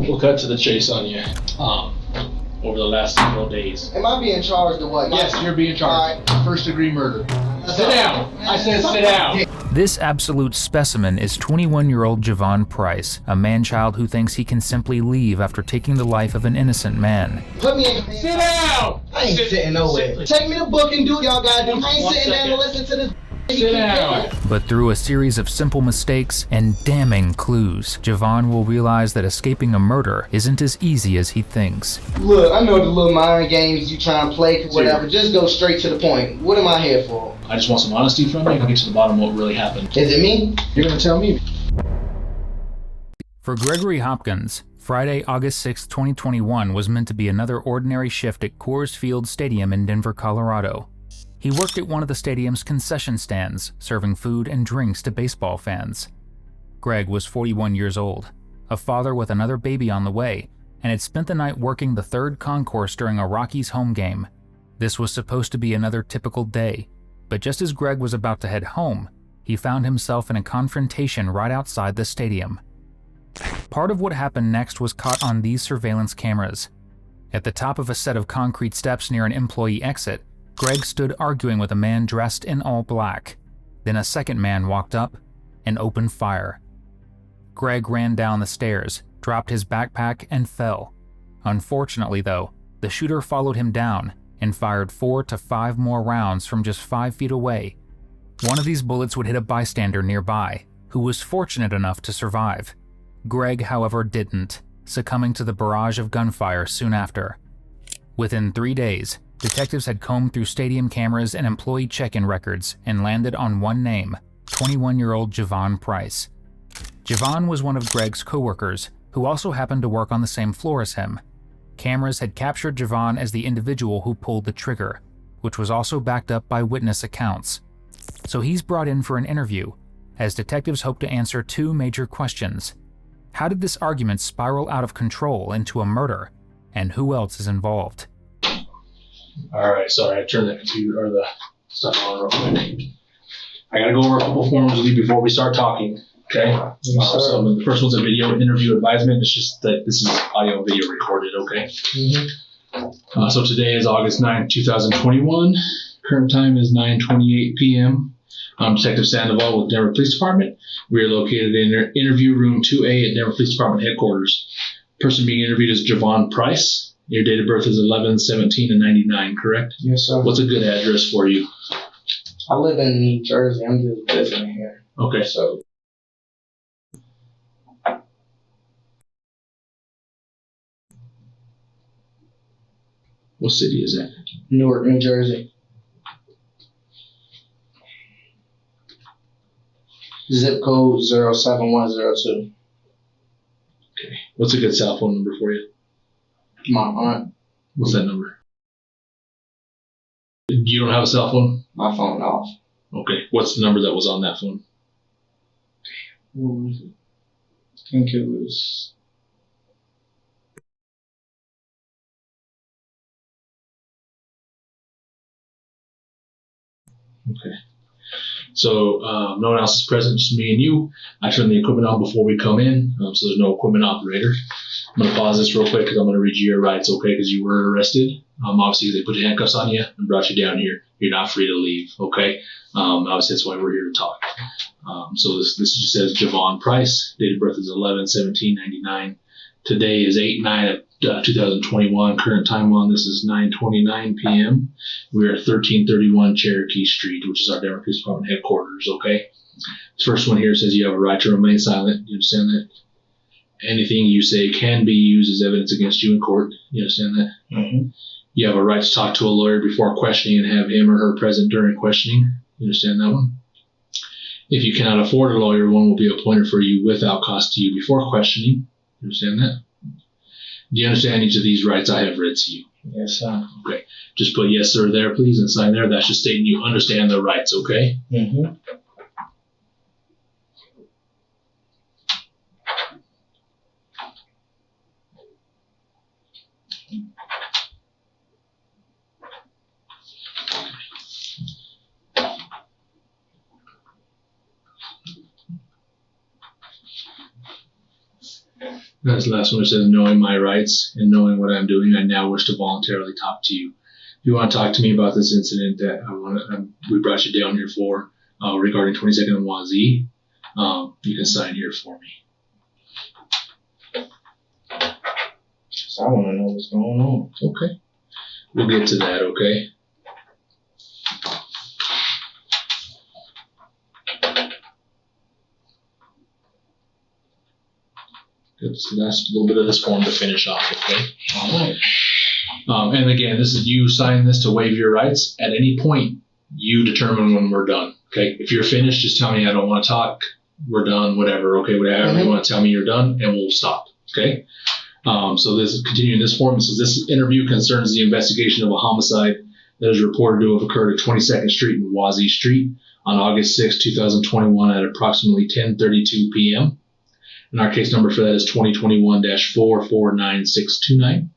We'll cut to the chase on you. Over the last several days. Am I being charged or what? Yes, you're being charged. Right. First-degree murder. Sit down. I said sit down. This absolute specimen is 21-year-old Javon Price, a man-child who thinks he can simply leave after taking the life of an innocent man. Put me in. Sit down. I ain't sitting nowhere. Take me to book and do what y'all gotta do. I ain't sitting down and listen to this. Sit down. But through a series of simple mistakes and damning clues, Javon will realize that escaping a murder isn't as easy as he thinks. Look, I know the little mind games you try and play, whatever. Just go straight to the point. What am I here for? I just want some honesty from you. I'll get to the bottom of what really happened. Is it me? You're gonna tell me. For Gregory Hopkins, Friday, August 6, 2021 was meant to be another ordinary shift at Coors Field Stadium in Denver, Colorado. He worked at one of the stadium's concession stands, serving food and drinks to baseball fans. Greg was 41 years old, a father with another baby on the way, and had spent the night working the third concourse during a Rockies home game. This was supposed to be another typical day, but just as Greg was about to head home, he found himself in a confrontation right outside the stadium. Part of what happened next was caught on these surveillance cameras. At the top of a set of concrete steps near an employee exit, Greg stood arguing with a man dressed in all black. Then a second man walked up and opened fire. Greg ran down the stairs, dropped his backpack, and fell. Unfortunately, though, the shooter followed him down and fired 4 to 5 more rounds from just 5 feet away. One of these bullets would hit a bystander nearby, who was fortunate enough to survive. Greg, however, didn't, succumbing to the barrage of gunfire soon after. Within 3 days, detectives had combed through stadium cameras and employee check-in records and landed on one name, 21-year-old Javon Price. Javon was one of Greg's coworkers, who also happened to work on the same floor as him. Cameras had captured Javon as the individual who pulled the trigger, which was also backed up by witness accounts. So he's brought in for an interview, as detectives hope to answer 2 major questions. How did this argument spiral out of control into a murder, and who else is involved? Alright, sorry, I turned the computer or the stuff on real quick. I gotta go over a couple forms with you before we start talking, okay? So the first one's a video interview advisement. It's just that this is audio and video recorded, okay? Mm-hmm. So today is August 9th, 2021. Current time is 9:28 p.m. I'm Detective Sandoval with Denver Police Department. We are located in interview room 2A at Denver Police Department headquarters. Person being interviewed is Javon Price. Your date of birth is 11/17/99, correct? Yes, sir. What's a good address for you? I live in New Jersey. I'm just visiting here. Okay. So. What city is that? Newark, New Jersey. Zip code 07102. Okay. What's a good cell phone number for you? My aunt. What's that number? You don't have a cell phone? My phone off. Okay. What's the number that was on that phone? What was it? I think it was. Okay. So no one else is present, just me and you. I turn the equipment on before we come in, so there's no equipment operator. I'm going to pause this real quick because I'm going to read you your rights, okay, because you were arrested. Obviously, they put handcuffs on you and brought you down here. You're not free to leave, okay? Obviously, that's why we're here to talk. So this just says Javon Price. Date of birth is 11/17/99. Today is 8/9/2021. Current time on this is 9:29 p.m. We are at 1331 Cherokee Street, which is our Denver Police Department headquarters, okay? This first one here says you have a right to remain silent. You understand that? Anything you say can be used as evidence against you in court. You understand that? Mm-hmm. You have a right to talk to a lawyer before questioning and have him or her present during questioning. You understand that one? If you cannot afford a lawyer, one will be appointed for you without cost to you before questioning. You understand that? Do you understand each of these rights I have read to you? Yes, sir. Okay. Just put yes, sir there, please, and sign there. That's just stating you understand the rights, okay? Mm-hmm. That's the last one. It says, knowing my rights and knowing what I'm doing, I now wish to voluntarily talk to you. If you want to talk to me about this incident that we brought you down here for regarding 22nd and Wazee, you can sign here for me. So I want to know what's going on. Okay. We'll get to that, okay? Good. So that's a little bit of this form to finish off, okay? All right. And again, this is you sign this to waive your rights. At any point, you determine when we're done, okay? If you're finished, just tell me I don't want to talk. We're done, whatever, okay? Whatever you want to tell me you're done, and we'll stop, okay? So this is continuing this form. It says this interview concerns the investigation of a homicide that is reported to have occurred at 22nd Street and Wazee Street on August 6, 2021 at approximately 10:32 p.m. And our case number for that is 2021-449629.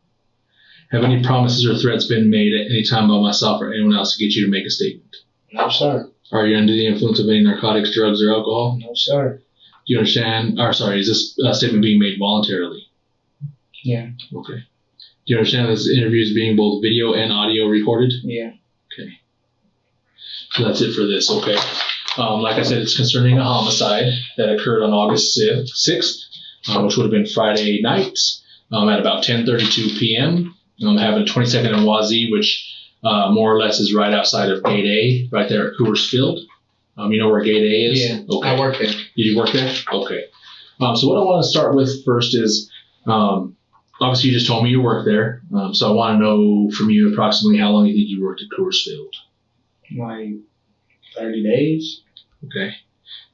Have any promises or threats been made at any time by myself or anyone else to get you to make a statement? No, sir. Are you under the influence of any narcotics, drugs, or alcohol? No, sir. Do you understand? Or sorry, is this statement being made voluntarily? Yeah. Okay. Do you understand this interview is being both video and audio recorded? Yeah. Okay. So that's it for this, okay? Like I said, it's concerning a homicide that occurred on August 6th, which would have been Friday night at about 10:32 p.m. Having 22nd and Wazee, which more or less is right outside of Gate A, right there at Coors Field. You know where Gate A is? Yeah. Okay. I work there. You work there? Okay. So what I want to start with first is, obviously you just told me you work there. So I want to know from you approximately how long you think you worked at Coors Field. Like 30 days. Okay.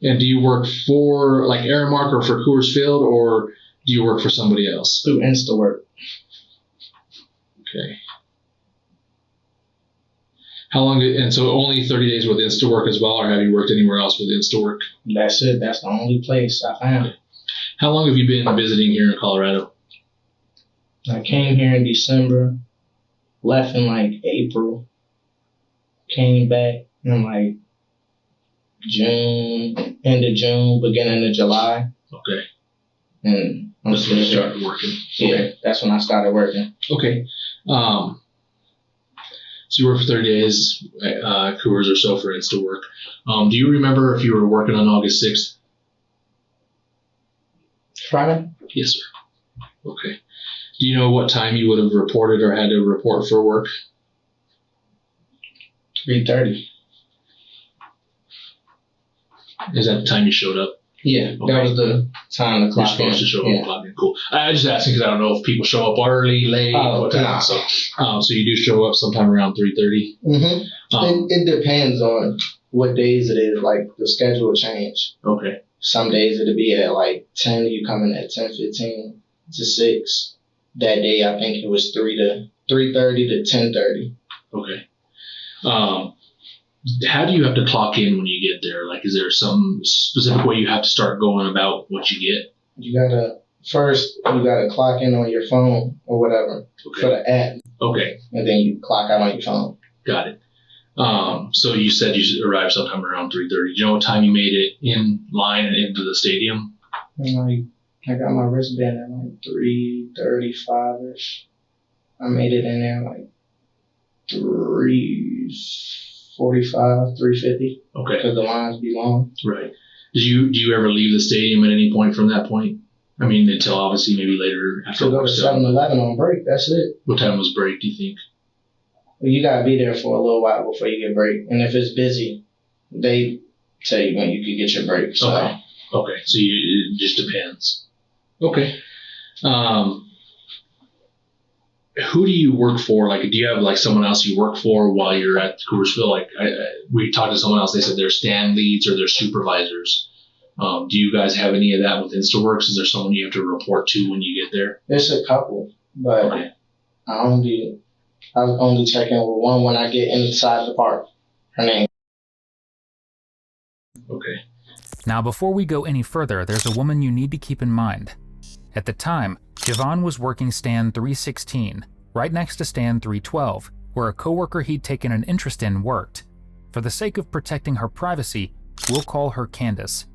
And do you work for like Aramark or for Coors Field, or do you work for somebody else? Through InstaWork. Okay. How long and so only 30 days with InstaWork as well, or have you worked anywhere else with InstaWork? That's it. That's the only place I found. Okay. How long have you been visiting here in Colorado? I came here in December, left in like April, came back in like June, end of June, beginning of July. Okay. And I'm That's when you still started working. Yeah, Okay. that's when I started working. Okay. So you worked for 30 days at Coors or so for InstaWork. Do you remember if you were working on August 6th? Friday? Yes, sir. Okay. Do you know what time you would have reported or had to report for work? 3:30. Is that the time you showed up? Yeah, Okay. that was the time the You're clock supposed to show up Yeah. at clock in. Cool. I just asking because I don't know if people show up early, late, what time. nah. So you do show up sometime around 3:30. Mm-hmm. Um, It depends on what days it is. Like the schedule will change. okay. Some days it'll be at like 10. You come in at 10:15 to 6. That day I think it was 3:30 to 10:30. Okay. How do you have to clock in when you get there? Like, is there some specific way you have to start going about what you get? You gotta clock in on your phone or whatever for Okay. the app, Okay. and then you clock out on your phone. Got it. So you said you arrived sometime around 3:30. Do you know what time you made it in line and into the stadium? And like I got my wristband at like 3:35ish. I made it in there like 3:45, 3:50 Okay. because the lines be long. Right. Do you ever leave the stadium at any point from that point? I mean, until obviously maybe later after So go to work's done. 7-Eleven on break. That's it. What time was break, do you think? Well, you gotta be there for a little while before you get break. And if it's busy, they tell you when you can get your break. So Okay. Okay. So it just depends. Okay. Who do you work for? Like, do you have like someone else you work for while you're at Coopersville? Like, we talked to someone else. They said they're stand leads or they're supervisors. Do you guys have any of that with InstaWorks? Is there someone you have to report to when you get there? there's a couple, but Okay. I only check in with one when I get inside the park. Her name. Okay. Now, before we go any further, there's a woman you need to keep in mind. At the time, Javon was working stand 316, right next to stand 312, where a coworker he'd taken an interest in worked. For the sake of protecting her privacy, we'll call her Candace.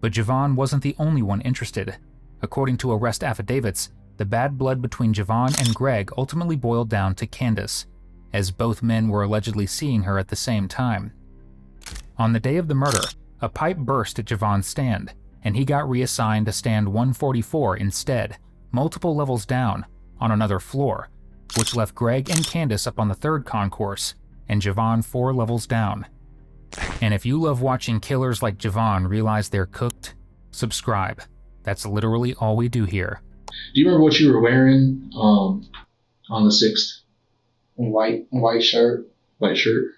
But Javon wasn't the only one interested. According to arrest affidavits, the bad blood between Javon and Greg ultimately boiled down to Candace, as both men were allegedly seeing her at the same time. On the day of the murder, a pipe burst at Javon's stand, and he got reassigned to stand 144 instead, multiple levels down, on another floor, which left Greg and Candace up on the third concourse, and Javon 4 levels down. And if you love watching killers like Javon realize they're cooked, subscribe. That's literally all we do here. Do you remember what you were wearing on the 6th? White shirt. White shirt.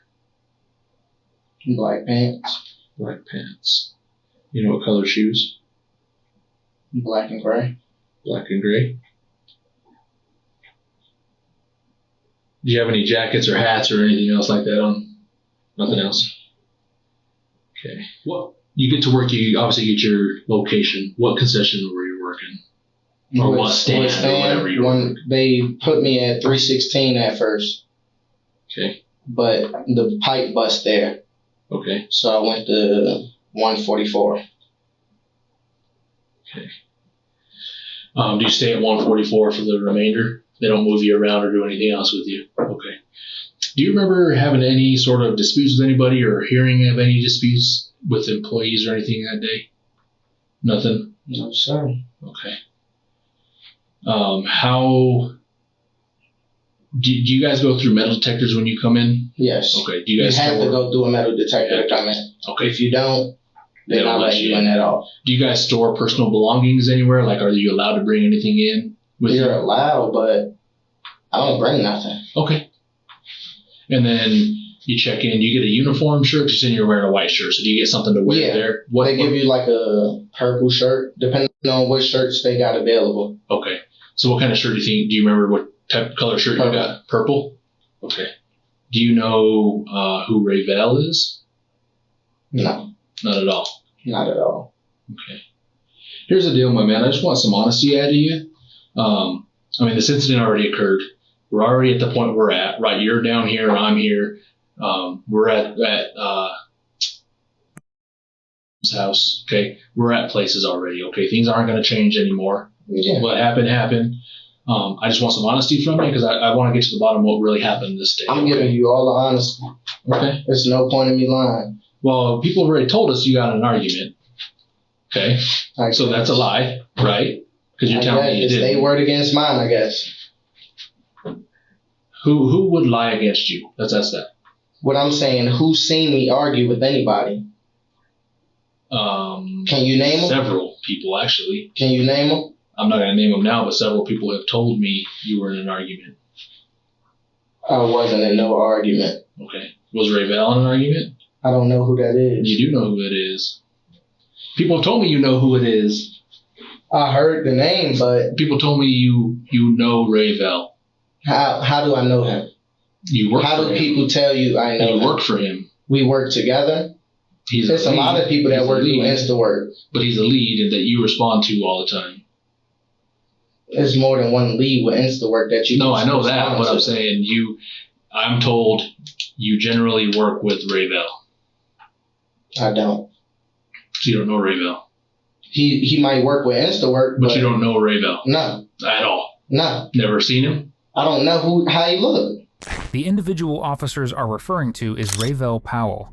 Black pants. Black pants. You know what color shoes? Black and gray. Black and gray. Do you have any jackets or hats or anything else like that on? Nothing else? Okay. Well, you get to work, you obviously get your location. What concession were you working? Or what stand or whatever you were working? They put me at 316 at first. Okay. But the pipe bust there. Okay. So I went to 144. Okay. Do you stay at 144 for the remainder? They don't move you around or do anything else with you? Okay. Do you remember having any sort of disputes with anybody or hearing of any disputes with employees or anything that day? Nothing? No, sir. Okay. How do you guys go through metal detectors when you come in? Yes. Okay. Do you guys have to go through a metal detector to come in. Okay. If you don't, they're not letting you in at all. Do you guys store personal belongings anywhere? Like, are you allowed to bring anything in with you? You're allowed, but I don't bring nothing. Okay. And then you check in. Do you get a uniform shirt? You said you're wearing a white shirt, so do you get something to wear there? They give you like a purple shirt, depending on what shirts they got available. Okay. So what kind of shirt do you remember what type of color shirt Purple. You got? Purple? Okay. Do you know who Rayvel is? No. Not at all? Not at all. Okay. Here's the deal, my man. I just want some honesty out of you. I mean, this incident already occurred. We're already at the point we're at, right? You're down here, I'm here. We're at his house, okay? We're at places already, okay? Things aren't going to change anymore. Yeah. What happened. I just want some honesty from you because I want to get to the bottom of what really happened this day. I'm giving you all the honesty. Okay. There's no point in me lying. Well, people have already told us you got in an argument. Okay. So that's a lie, right? Because you're telling me you didn't. It's their word against mine, I guess. Who would lie against you? Let's ask that. What I'm saying, who's seen me argue with anybody? Can you name them? Several people, actually. Can you name them? I'm not going to name them now, but several people have told me you were in an argument. I wasn't in no argument. Okay. Was Rayvel in an argument? I don't know who that is. You do know who it is. People have told me you know who it is. I heard the name, but people told me you know Rayvel. How do I know him? You work for him. How do people tell you I know him? You work for him. We work together? There's a lot of people that work through InstaWork. But he's a lead and that you respond to all the time. There's more than one lead with InstaWork that you No, I know that, but I'm saying I'm told you generally work with Rayvel. I don't. So you don't know Rayvel? He might work with InstaWork, but you don't know Rayvel? No. At all? No. Never seen him? I don't know how he look. The individual officers are referring to is Rayvel Powell.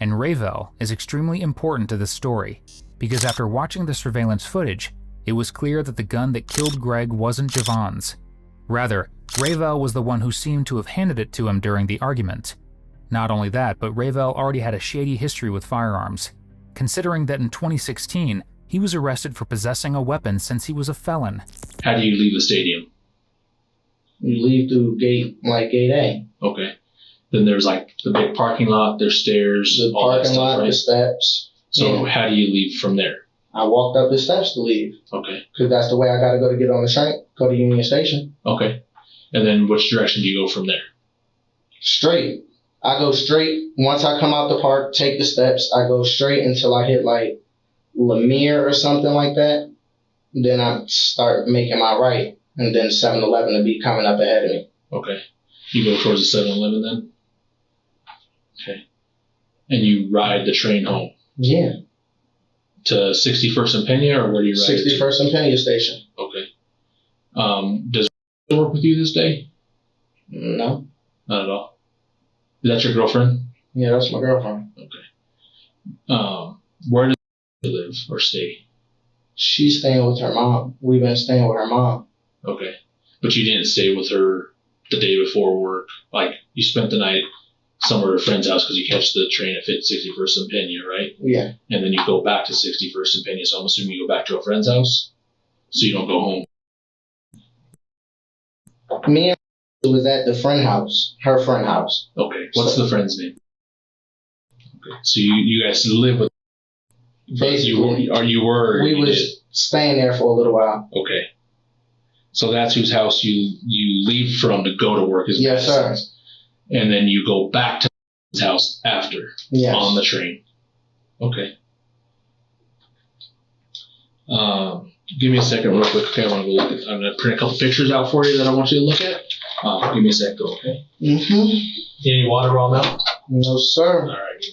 And Rayvel is extremely important to this story, because after watching the surveillance footage, it was clear that the gun that killed Greg wasn't Javon's. Rather, Rayvel was the one who seemed to have handed it to him during the argument. Not only that, but Rayvel already had a shady history with firearms, considering that in 2016, he was arrested for possessing a weapon since he was a felon. How do you leave the stadium? You leave through gate A. Okay. Then there's like the big parking lot, there's stairs, the all that parking stuff, lot, right? the steps. So how do you leave from there? I walked up the steps to leave. Okay. Because that's the way I got to go to get on the train, go to Union Station. Okay. And then which direction do you go from there? Straight. I go straight. Once I come out the park, take the steps, I go straight until I hit like Lemire or something like that. Then I start making my right. And then 7-Eleven will be coming up ahead of me. Okay. You go towards the 7-Eleven then? Okay. And you ride the train home? Yeah. To 61st and Pena, or where do you ride? 61st and Pena station. Okay. Does she work with you this day? No. Not at all. Is that your girlfriend? Yeah, that's my girlfriend. Okay. Where does she live or stay? She's staying with her mom. We've been staying with her mom. Okay. But you didn't stay with her the day before work? Like, you spent the night somewhere at a friend's house because you catch the train at 61st and Pena, right? Yeah. And then you go back to 61st and Pena, so I'm assuming you go back to a friend's house? So you don't go home? Me and was at the friend house. Her friend house. Okay. What's the friend's name? Okay. So you guys live with... Basically. You were... We was staying there for a little while. Okay. So that's whose house you leave from to go to work. Yes, sir. And then you go back to his house after. Yes. On the train. Okay. Give me a second real quick. Okay, I'm going to print a couple pictures out for you that I want you to look at. Give me a sec though, okay? Mm-hmm. Any water while I'm out? No, sir. All right.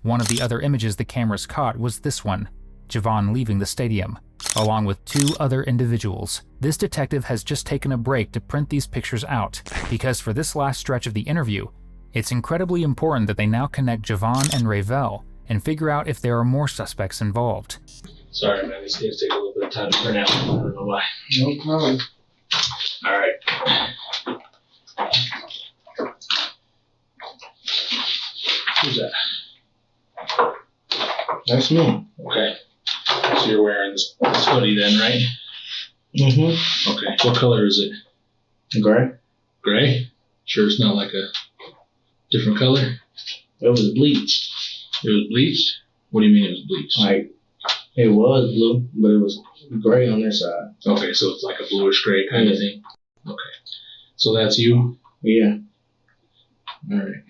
One of the other images the cameras caught was this one, Javon leaving the stadium, along with 2 other individuals. This detective has just taken a break to print these pictures out, because for this last stretch of the interview, it's incredibly important that they now connect Javon and Rayvel and figure out if there are more suspects involved. Sorry, man, these things take a little bit of time to print out. I don't know why. No problem. All right. Who's that? That's me. Okay. So you're wearing this hoodie then, right? Mm-hmm. Okay. What color is it? Gray. Gray? Sure it's not like a different color? It was bleached. It was bleached? What do you mean it was bleached? Like, it was blue, but it was gray on this side. Okay, so it's like a bluish gray kind of thing? Okay. So that's you? Yeah. All right.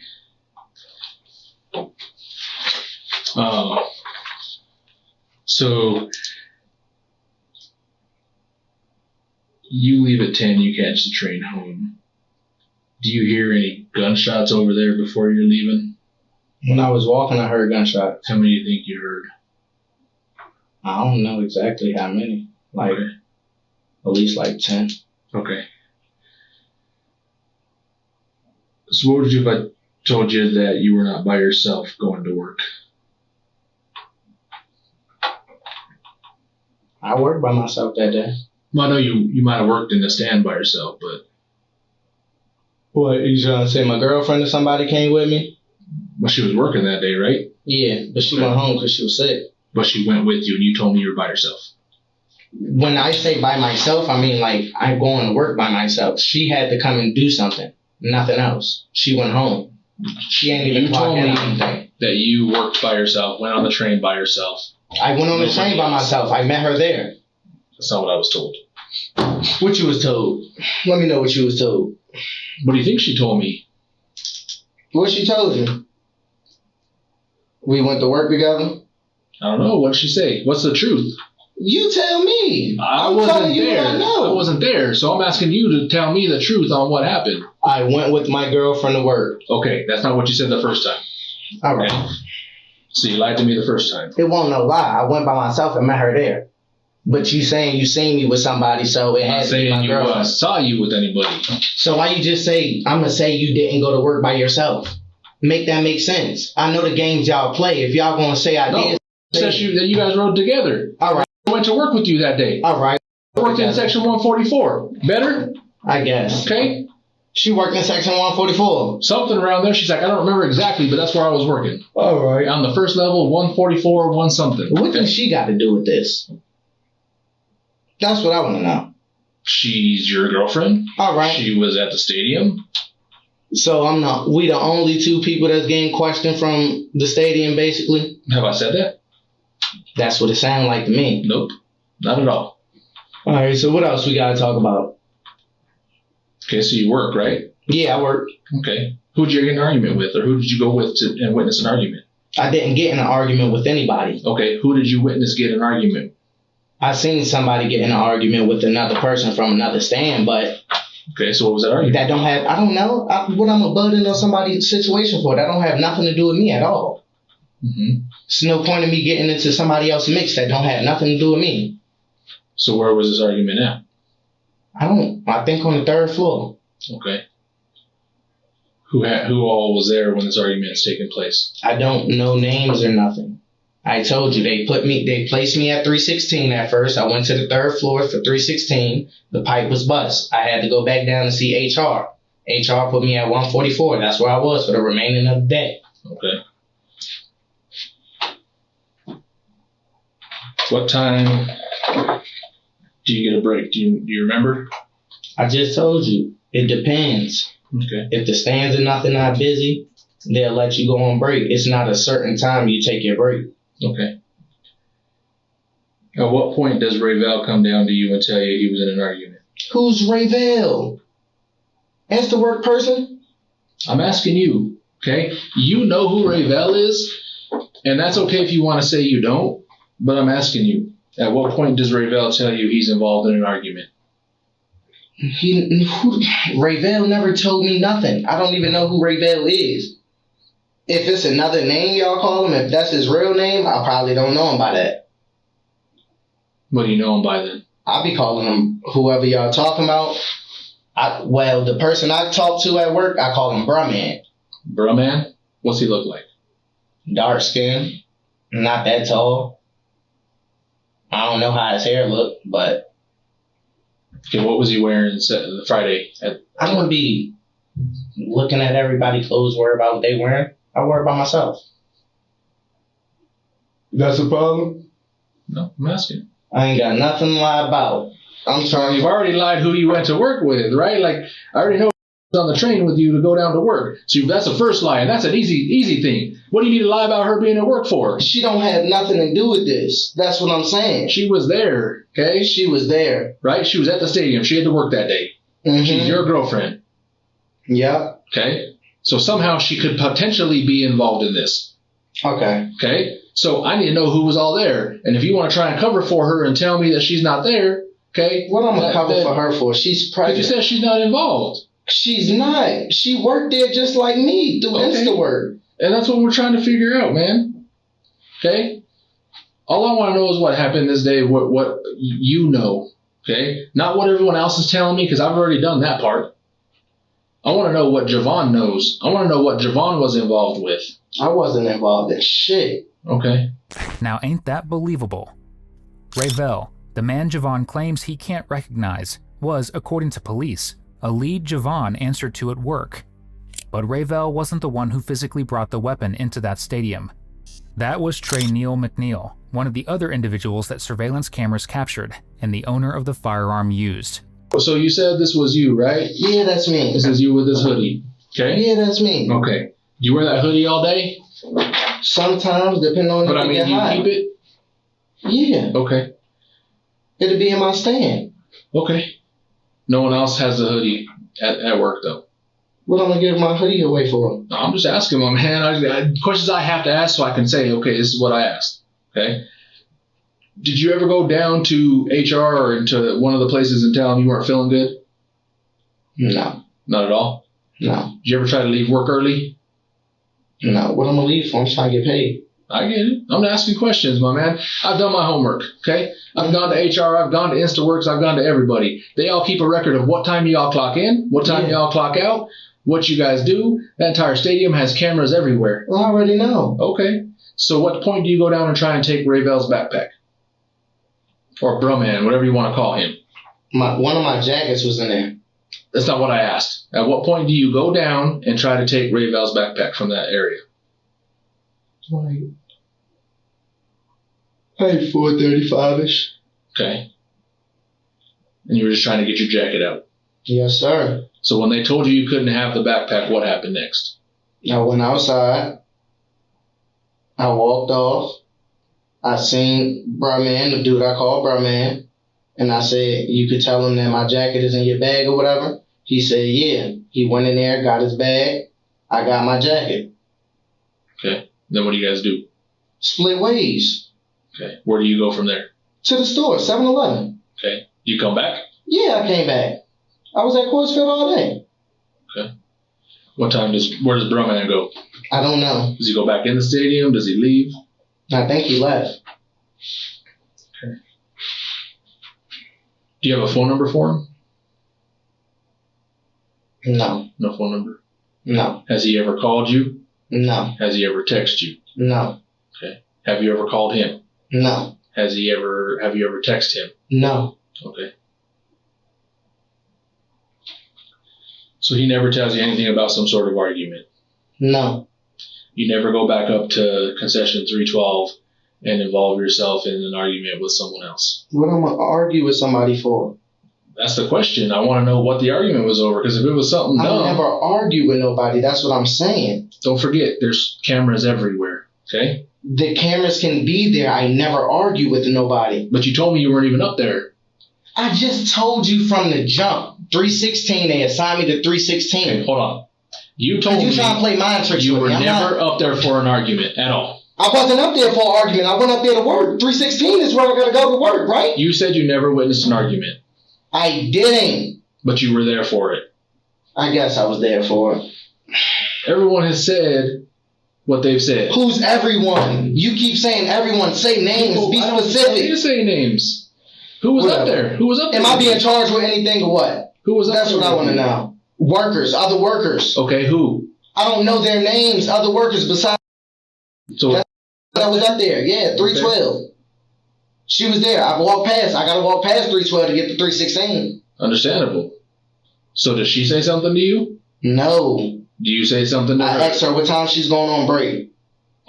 So you leave at 10, you catch the train home. Do you hear any gunshots over there before you're leaving? When I was walking, I heard gunshots. How many do you think you heard? I don't know exactly how many. Like, okay. At least like 10. Okay. So what would you do if I told you that you were not by yourself going to work? I worked by myself that day. Well, I know you might have worked in the stand by yourself, but... What, you trying to say my girlfriend or somebody came with me? Well, she was working that day, right? Yeah, but she went home because she was sick. But she went with you, and you told me you were by yourself. When I say by myself, I mean like I'm going to work by myself. She had to come and do something, nothing else. She went home. She ain't even clocked in anything. That you worked by yourself, went on the train by yourself. I went on the train by myself. I met her there. That's not what I was told. What you was told? Let me know what you was told. What do you think she told me? What she told you? We went to work together? I don't know. What did she say? What's the truth? You tell me. I wasn't there. I wasn't there, so I'm asking you to tell me the truth on what happened. I went with my girlfriend to work. Okay, that's not what you said the first time. All right. Okay. So you lied to me the first time. It wasn't no lie. I went by myself and met her there. But you saying you seen me with somebody, so it has to be my girlfriend. I saw you with anybody. So why you just say, I'm going to say you didn't go to work by yourself? Make that make sense. I know the games y'all play. If y'all going to say I did. Says that you guys rode together. All right. I went to work with you that day. All right. I worked in section 144. Better? I guess. Okay. She worked in section 144. Something around there. She's like, I don't remember exactly, but that's where I was working. All right. On the first level, 144, one something. What does she got to do with this? That's what I want to know. She's your girlfriend. All right. She was at the stadium. So we the only 2 people that's getting questioned from the stadium, basically? Have I said that? That's what it sounded like to me. Nope. Not at all. All right, so what else we got to talk about? Okay, so you work, right? Yeah, I work. Okay. Who did you get in an argument with, or who did you go with and witness an argument? I didn't get in an argument with anybody. Okay, who did you witness get in an argument? I seen somebody get in an argument with another person from another stand, but... Okay, so what was that argument? I don't know what I'm a butt into somebody's situation for. That don't have nothing to do with me at all. Mm-hmm. It's no point in me getting into somebody else's mix that don't have nothing to do with me. So where was this argument at? I think on the 3rd floor. Okay. Who all was there when this argument was taking place? I don't know names or nothing. I told you they placed me at 316 at first. I went to the 3rd floor for 316. The pipe was bust. I had to go back down to see HR. HR put me at 144. That's where I was for the remaining of the day. Okay. What time do you get a break? Do you remember? I just told you. It depends. Okay. If the stands are nothing not busy, they'll let you go on break. It's not a certain time you take your break. Okay. At what point does Rayvel come down to you and tell you he was in an argument? Who's Rayvel? Ask the work person. I'm asking you, okay? You know who Rayvel is, and that's okay if you want to say you don't, but I'm asking you, at what point does Rayvel tell you he's involved in an argument? Rayvel never told me nothing. I don't even know who Rayvel is. If it's another name y'all call him, if that's his real name, I probably don't know him by that. What do you know him by then? I'll be calling him whoever y'all talking about. The person I talk to at work, I call him Bruhman. Bruhman? What's he look like? Dark skin, not that tall. I don't know how his hair look, but... Okay, what was he wearing Friday? I don't be looking at everybody's clothes, worry about what they wearing. I worry about myself. That's a problem? No, I'm asking. I ain't got nothing to lie about. You've already lied who you went to work with, right? Like, I already know on the train with you to go down to work. So that's the first lie, and that's an easy thing. What do you need to lie about her being at work for? She don't have nothing to do with this. That's what I'm saying. She was there, okay? She was there. Right? She was at the stadium. She had to work that day. Mm-hmm. She's your girlfriend. Yeah. Okay? So somehow she could potentially be involved in this. Okay. Okay? So I need to know who was all there. And if you want to try and cover for her and tell me that she's not there, okay? What I'm going to cover for her for? She's pregnant. But you said she's not involved. She's not. She worked there just like me through InstaWork. And that's what we're trying to figure out, man. Okay? All I want to know is what happened this day, what you know. Okay? Not what everyone else is telling me, because I've already done that part. I want to know what Javon knows. I want to know what Javon was involved with. I wasn't involved in shit. Okay. Now ain't that believable? Rayvel, the man Javon claims he can't recognize, was, according to police, a lead Javon answered to at work. But Rayvel wasn't the one who physically brought the weapon into that stadium. That was Trey Neil McNeil, one of the other individuals that surveillance cameras captured, and the owner of the firearm used. So you said this was you, right? Yeah, that's me. This is you with this hoodie. Okay? Yeah, that's me. Okay. Do you wear that hoodie all day? Sometimes, depending on but I mean, do you keep it? Yeah. Okay. It'll be in my stand. Okay. No one else has the hoodie at work, though. What am I gonna give my hoodie away for? No, I'm just asking, my man. Questions I have to ask so I can say, okay, this is what I asked. Okay. Did you ever go down to HR or to one of the places and tell them you weren't feeling good? No. Not at all? No. Did you ever try to leave work early? No. What I'm gonna leave for? I'm trying to get paid. I get it. I'm asking questions, my man. I've done my homework, okay? I've gone to HR, I've gone to InstaWorks, I've gone to everybody. They all keep a record of what time y'all clock in, what time y'all clock out, what you guys do. That entire stadium has cameras everywhere. Well, I already know. Okay. So what point do you go down and try and take Rayvel's backpack? Or Bruhman, whatever you want to call him. One of my jackets was in there. That's not what I asked. At what point do you go down and try to take Rayvel's backpack from that area? Like 4:35ish. Okay. And you were just trying to get your jacket out. Yes, sir. So when they told you couldn't have the backpack, what happened next? I went outside. I walked off. I seen Bruhman, the dude I called Bruhman, and I said, you could tell him that my jacket is in your bag or whatever. He said, yeah. He went in there, got his bag. I got my jacket. Okay. Then what do you guys do? Split ways. Okay. Where do you go from there? To the store, 7-Eleven. Okay. You come back? Yeah, I came back. I was at Coors Field all day. Okay. Where does Bruhman go? I don't know. Does he go back in the stadium? Does he leave? I think he left. Okay. Do you have a phone number for him? No. No phone number? No. Has he ever called you? No. Has he ever texted you? No. Okay. Have you ever called him? No. Have you ever texted him? No. Okay. So he never tells you anything about some sort of argument? No. You never go back up to concession 312 and involve yourself in an argument with someone else? What am I going to argue with somebody for? That's the question. I want to know what the argument was over, because if it was something dumb... I never argue with nobody. That's what I'm saying. Don't forget, there's cameras everywhere, okay? The cameras can be there. I never argue with nobody. But you told me you weren't even up there. I just told you from the jump. 316, they assigned me to 316. Okay, hold on. You told me you trying to play mind tricks you with were me. never up there for an argument at all. I wasn't up there for an argument. I went up there to work. 316 is where I got to go to work, right? You said you never witnessed an argument. I didn't. But you were there for it. I guess I was there for it. Everyone has said what they've said. Who's everyone? You keep saying everyone. Say names. Be specific. You say names. Who was up there? Who was up there? Am I being charged with anything or what? Who was up there? That's what I want to know. Workers. Other workers. Okay, who? I don't know their names. Other workers besides. So that was up there. Yeah, 312. Okay. She was there. I walked past. I got to walk past 312 to get to 316. Understandable. So does she say something to you? No. Do you say something to her? I asked her what time she's going on break.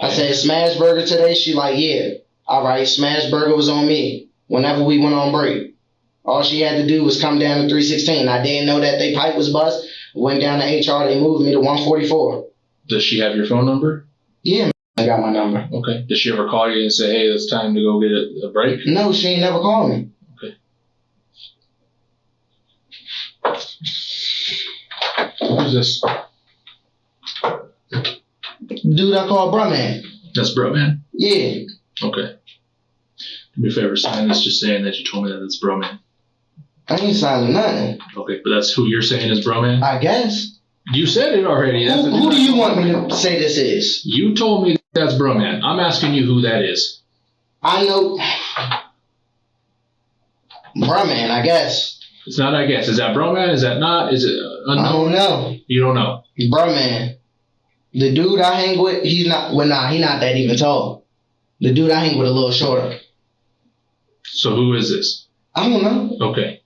I said, smash burger today? She like, yeah. All right, smash burger was on me whenever we went on break. All she had to do was come down to 316. I didn't know that they pipe was bust. Went down to HR. They moved me to 144. Does she have your phone number? Yeah, I got my number. Okay. Did she ever call you and say, hey, it's time to go get a break? No, she ain't never called me. Okay. Who's this? Dude I call Bruh-Man. That's Bruh-Man? Yeah. Okay. Do me a favor, sign this just saying that you told me that it's Bruh-Man. I ain't signing nothing. Okay, but that's who you're saying is Bruh-Man? I guess. You said it already. Who do you want me to say this is? You told me that's Bruh-Man. I'm asking you who that is. I know. Bruh-Man, I guess. It's not I guess. Is that Bruh-Man? Is that not? Is it unknown? I don't know. You don't know? Bruh-Man. The dude I hang with, he's not, well, nah, he not that even tall. The dude I hang with a little shorter. So who is this? I don't know. Okay.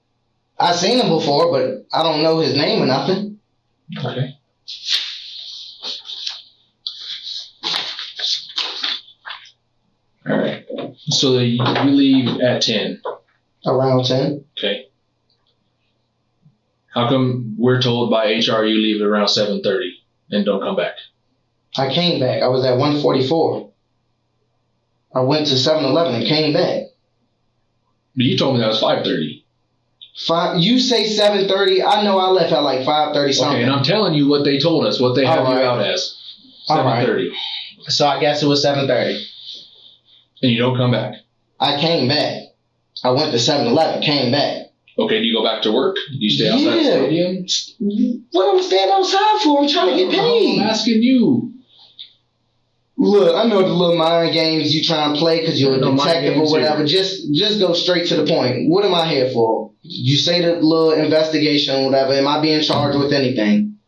I seen him before, but I don't know his name or nothing. Okay. All right. So you leave at 10. Around 10. Okay. How come we're told by HR you leave at around 7:30 and don't come back? I came back. I was at 144. I went to 7-Eleven and came back. But you told me that was 5:30. You say 7:30. I know I left at like 5:30 something. Okay, and I'm telling you what they told us, what they have you out as. 7:30. So I guess it was 7:30. And you don't come back. I came back. I went to 7-Eleven, came back. Okay, do you go back to work? Do you stay outside the stadium? What am I staying outside for? I'm trying to get paid. I'm asking you. Look, I know the little mind games you trying to play because you're a detective or whatever. Just go straight to the point. What am I here for? You say the little investigation or whatever. Am I being charged with anything?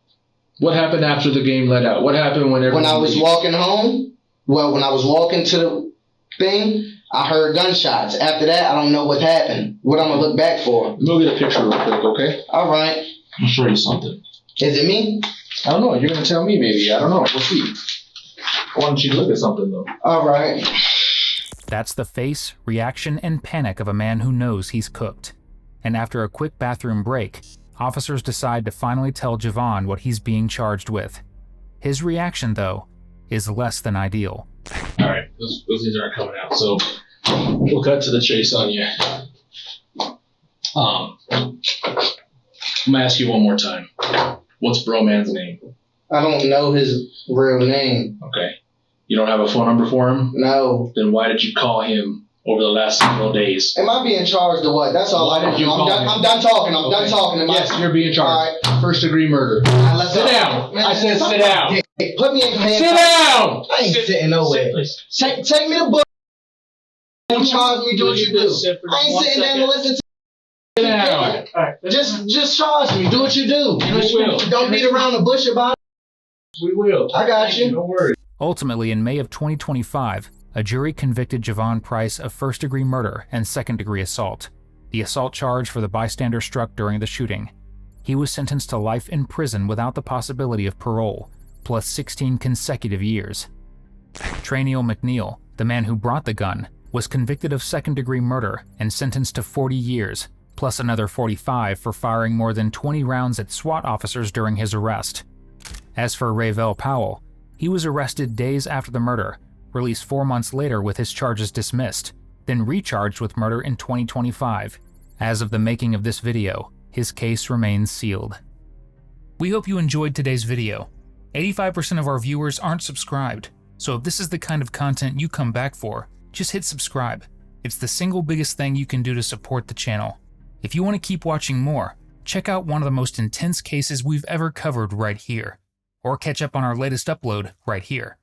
What happened after the game let out? What happened when I was walking home? Well, when I was walking to the thing, I heard gunshots. After that, I don't know what happened. What I'm going to look back for. We'll get a picture real quick, okay? All right. I'll show you something. Is it me? I don't know. You're going to tell me maybe. I don't know. We'll see. Why don't you look at something, though? All right. That's the face, reaction, and panic of a man who knows he's cooked. And after a quick bathroom break, officers decide to finally tell Javon what he's being charged with. His reaction, though, is less than ideal. All right. Those things aren't coming out, so we'll cut to the chase on you. I'm going to ask you one more time. What's Bro-Man's name? I don't know his real name. Okay. You don't have a phone number for him? No. Then why did you call him over the last several days? Am I being charged or what? That's all. Why did you call him? I'm done talking. I'm done talking. Yes, you're being charged. All right. First degree murder. All right, sit down. I said sit down. Hey, put me in handcuffs. Sit down! I ain't sitting nowhere. Take me to book. You charge me, do what you do. I ain't sitting there and listen to. Sit down. Just charge me, do what you do. We will. Don't beat around the bush about it. We will. I got you. Don't worry. Ultimately, in May of 2025, a jury convicted Javon Price of first-degree murder and second-degree assault, the assault charge for the bystander struck during the shooting. He was sentenced to life in prison without the possibility of parole, plus 16 consecutive years. Traniel McNeil, the man who brought the gun, was convicted of second-degree murder and sentenced to 40 years, plus another 45 for firing more than 20 rounds at SWAT officers during his arrest. As for Rayvell Powell, he was arrested days after the murder, released 4 months later with his charges dismissed, then recharged with murder in 2025. As of the making of this video, his case remains sealed. We hope you enjoyed today's video. 85% of our viewers aren't subscribed, so if this is the kind of content you come back for, just hit subscribe. It's the single biggest thing you can do to support the channel. If you want to keep watching more, check out one of the most intense cases we've ever covered right here, or catch up on our latest upload right here.